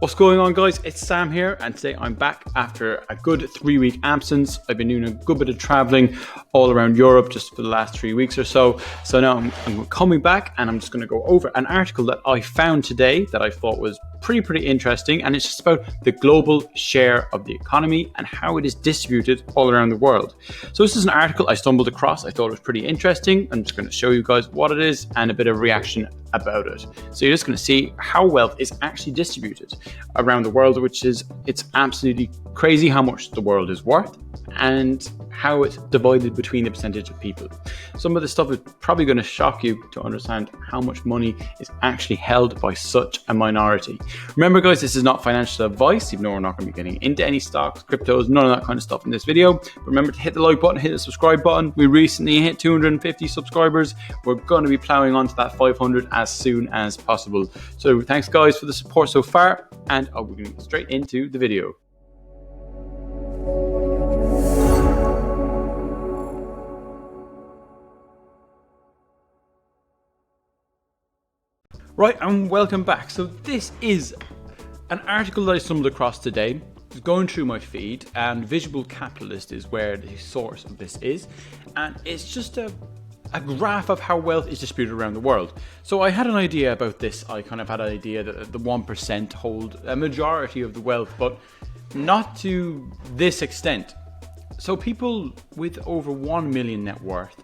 What's going on, guys? It's Sam here, and today I'm back after a good 3-week absence. I've been doing a good bit of traveling all around Europe just for the last 3 weeks or so. So now I'm coming back, and I'm just going to go over an article that I found today that I thought was pretty interesting, and it's just about the global share of the economy and how it is distributed all around the world. So this is an article I stumbled across. I thought it was pretty interesting. I'm just going to show you guys what it is and a bit of reaction about it. So you're just going to see how wealth is actually distributed around the world, it's absolutely crazy how much the world is worth and how it's divided between the percentage of people. Some of this stuff is probably going to shock you to understand how much money is actually held by such a minority. Remember, guys, this is not financial advice, even though we're not going to be getting into any stocks, cryptos, none of that kind of stuff in this video. But remember to hit the like button, hit the subscribe button. We recently hit 250 subscribers. We're going to be plowing onto that 500 as soon as possible. So thanks, guys, for the support so far, and we're going to get straight into the video. Right, and welcome back. So this is an article that I stumbled across today. Just going through my feed, and Visual Capitalist is where the source of this is, and it's just a graph of how wealth is distributed around the world. So I had an idea about this. I kind of had an idea that the 1% hold a majority of the wealth, but not to this extent. So people with over 1 million net worth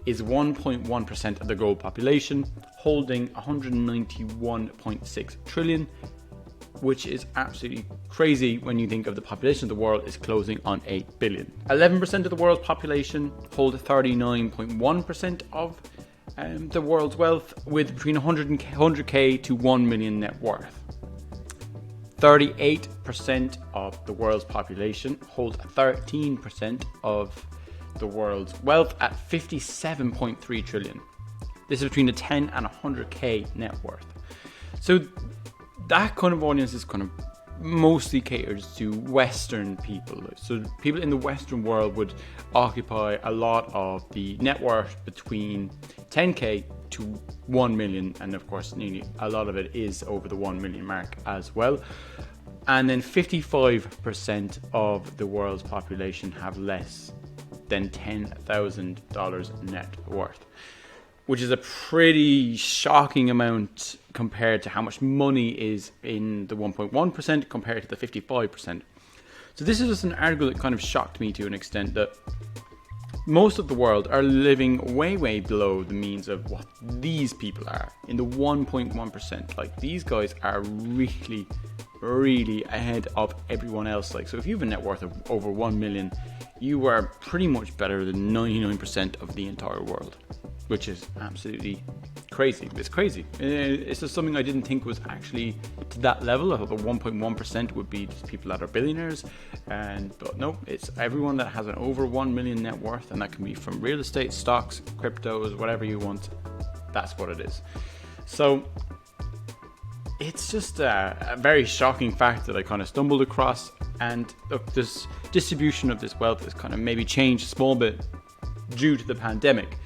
is 1.1% of the global population, holding 191.6 trillion, which is absolutely crazy when you think of the population of the world is closing on 8 billion. 11% of the world's population hold 39.1% of the world's wealth, with between 100k to 1 million net worth. 38% of the world's population hold 13% of the world's wealth at 57.3 trillion. This is between a 10 and 100k net worth. So that kind of audience is kind of mostly caters to Western people. So people in the Western world would occupy a lot of the net worth between 10k to 1 million, and of course nearly a lot of it is over the 1 million mark as well. And then 55% of the world's population have less than $10,000 net worth, which is a pretty shocking amount compared to how much money is in the 1.1% compared to the 55%. So this is just an article that kind of shocked me to an extent, that most of the world are living way below the means of what these people are in the 1.1%. Like, these guys are really ahead of everyone else. Like, so if you have a net worth of over 1 million, you are pretty much better than 99% of the entire world, which is absolutely crazy. It's crazy. It's just something I didn't think was actually to that level. I thought the 1.1% would be just people that are billionaires, but no, it's everyone that has an over 1 million net worth, and that can be from real estate, stocks, cryptos, whatever you want. That's what it is. So it's just a very shocking fact that I kind of stumbled across. And look, this distribution of this wealth has kind of maybe changed a small bit due to the pandemic.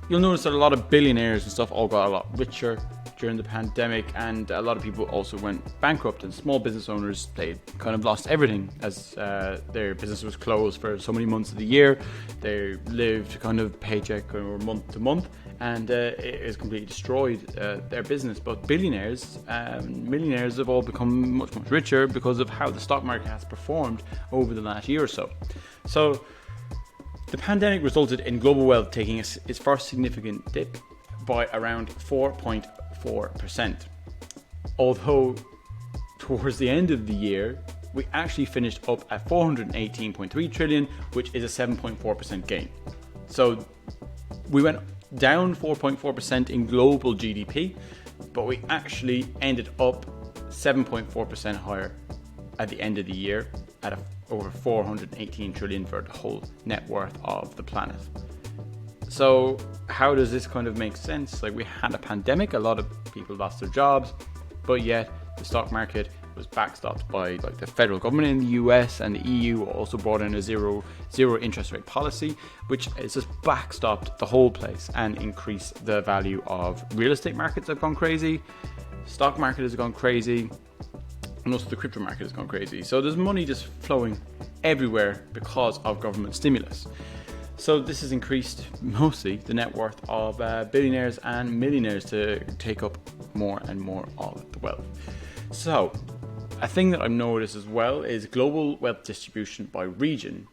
You'll notice that a lot of billionaires and stuff all got a lot richer during the pandemic, and a lot of people also went bankrupt, and small business owners, they kind of lost everything as their business was closed for so many months of the year. They lived kind of paycheck or month to month, and it has completely destroyed their business. But billionaires, millionaires have all become much richer because of how the stock market has performed over the last year or so. So the pandemic resulted in global wealth taking its first significant dip by around 4.4%. Although towards the end of the year, we actually finished up at 418.3 trillion, which is a 7.4% gain. So we went down 4.4% in global GDP, but we actually ended up 7.4% higher at the end of the year at over 418 trillion for the whole net worth of the planet. So how does this kind of make sense? Like, we had a pandemic, a lot of people lost their jobs, but yet the stock market was backstopped by like the federal government in the US, and the EU also brought in a zero interest rate policy, which has just backstopped the whole place and increased the value of real estate markets have gone crazy, stock market has gone crazy, and also the crypto market has gone crazy. So there's money just flowing everywhere because of government stimulus. So this has increased mostly the net worth of billionaires and millionaires to take up more and more of the wealth. So a thing that I've noticed as well is global wealth distribution by region.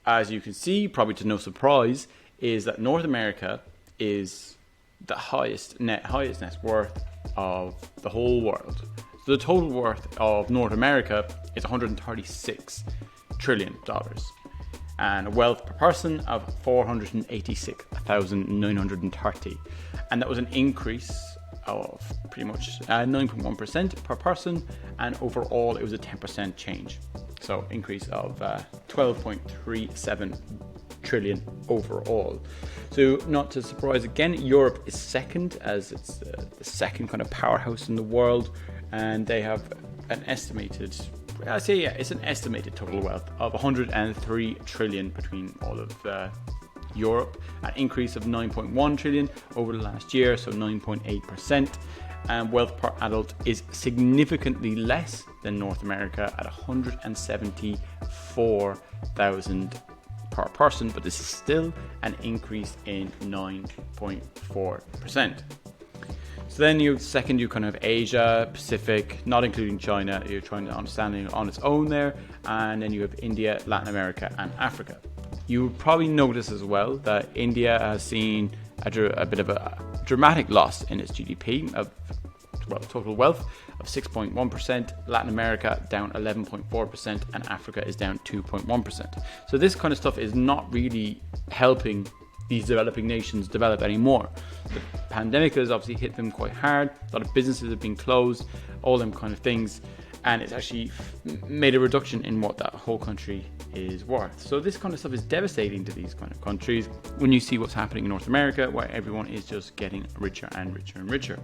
As you can see, probably to no surprise, is that North America is the highest net worth of the whole world. So the total worth of North America is $136 trillion. And wealth per person of 486,930, and that was an increase of pretty much 9.1% per person, and overall it was a 10% change, so increase of 12.37 trillion overall. So not to surprise again, Europe is second, as it's the second kind of powerhouse in the world, and they have an estimated, it's an estimated total wealth of 103 trillion between all of Europe, an increase of 9.1 trillion over the last year, so 9.8%. And wealth per adult is significantly less than North America at 174,000 per person, but this is still an increase in 9.4%. So then you kind of Asia, Pacific, not including China. You're trying to understand it on its own there. And then you have India, Latin America, and Africa. You would probably notice as well that India has seen a bit of a dramatic loss in its GDP of total wealth of 6.1%, Latin America down 11.4%, and Africa is down 2.1%. So this kind of stuff is not really helping these developing nations develop anymore. The pandemic has obviously hit them quite hard. A lot of businesses have been closed, all them kind of things, and it's actually made a reduction in what that whole country is worth. So this kind of stuff is devastating to these kind of countries when you see what's happening in North America, where everyone is just getting richer and richer and richer.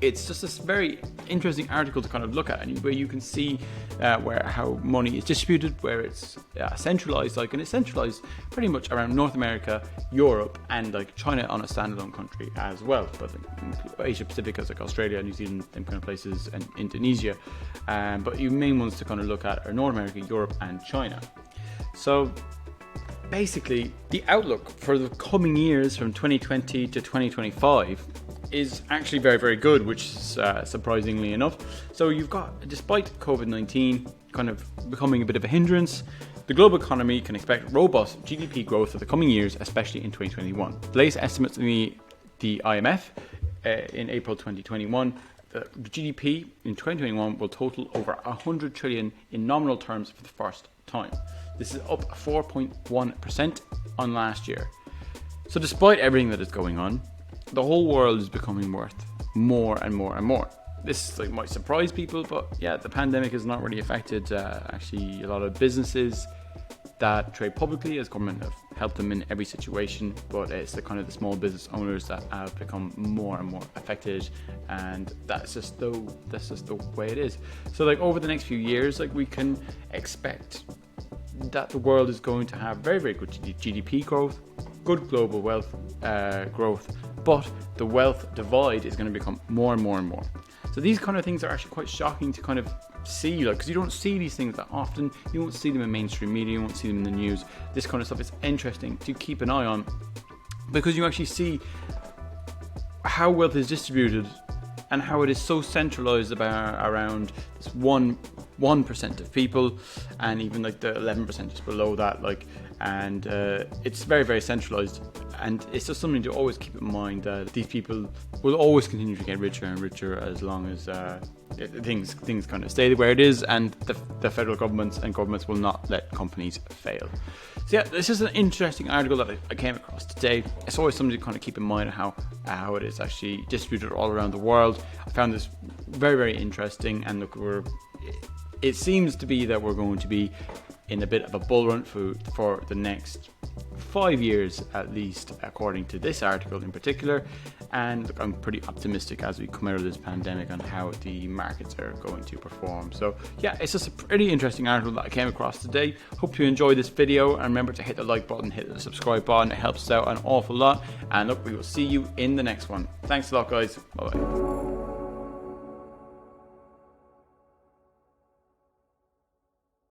It's just this very interesting article to kind of look at, and where you can see how money is distributed, where it's centralized, and it's centralized pretty much around North America, Europe, and China on a standalone country as well. But Asia Pacific is Australia, New Zealand, them kind of places, and Indonesia. But your main ones to kind of look at are North America, Europe, and China. So basically, the outlook for the coming years from 2020 to 2025 is actually very, very good, which is surprisingly enough. So you've got, despite COVID-19 kind of becoming a bit of a hindrance, the global economy can expect robust GDP growth for the coming years, especially in 2021. The latest estimates from the IMF in April 2021, the GDP in 2021 will total over 100 trillion in nominal terms for the first time. This is up 4.1% on last year. So despite everything that is going on, the whole world is becoming worth more and more and more. This might surprise people, but yeah, the pandemic has not really affected actually a lot of businesses that trade publicly, as government have helped them in every situation, but it's the kind of the small business owners that have become more and more affected, and that's just the way it is. So over the next few years, we can expect that the world is going to have very, very good GDP growth, good global wealth growth, but the wealth divide is going to become more and more and more. So these kind of things are actually quite shocking to kind of see, because you don't see these things that often. You won't see them in mainstream media, you won't see them in the news. This kind of stuff is interesting to keep an eye on, because you actually see how wealth is distributed and how it is so centralized around this 1% of people, and even the 11% just below that, and it's very, very centralized. And it's just something to always keep in mind, that these people will always continue to get richer and richer as long as things kind of stay where it is, and the federal governments will not let companies fail. So yeah, this is an interesting article that I came across today. It's always something to kind of keep in mind how it is actually distributed all around the world. I found this very, very interesting, and look, it seems to be that we're going to be in a bit of a bull run for the next 5 years at least, according to this article in particular. And look, I'm pretty optimistic as we come out of this pandemic on how the markets are going to perform. So yeah, it's just a pretty interesting article that I came across today. Hope you enjoyed this video, and remember to hit the like button, hit the subscribe button. It helps us out an awful lot. And look, we will see you in the next one. Thanks a lot, guys. Bye bye.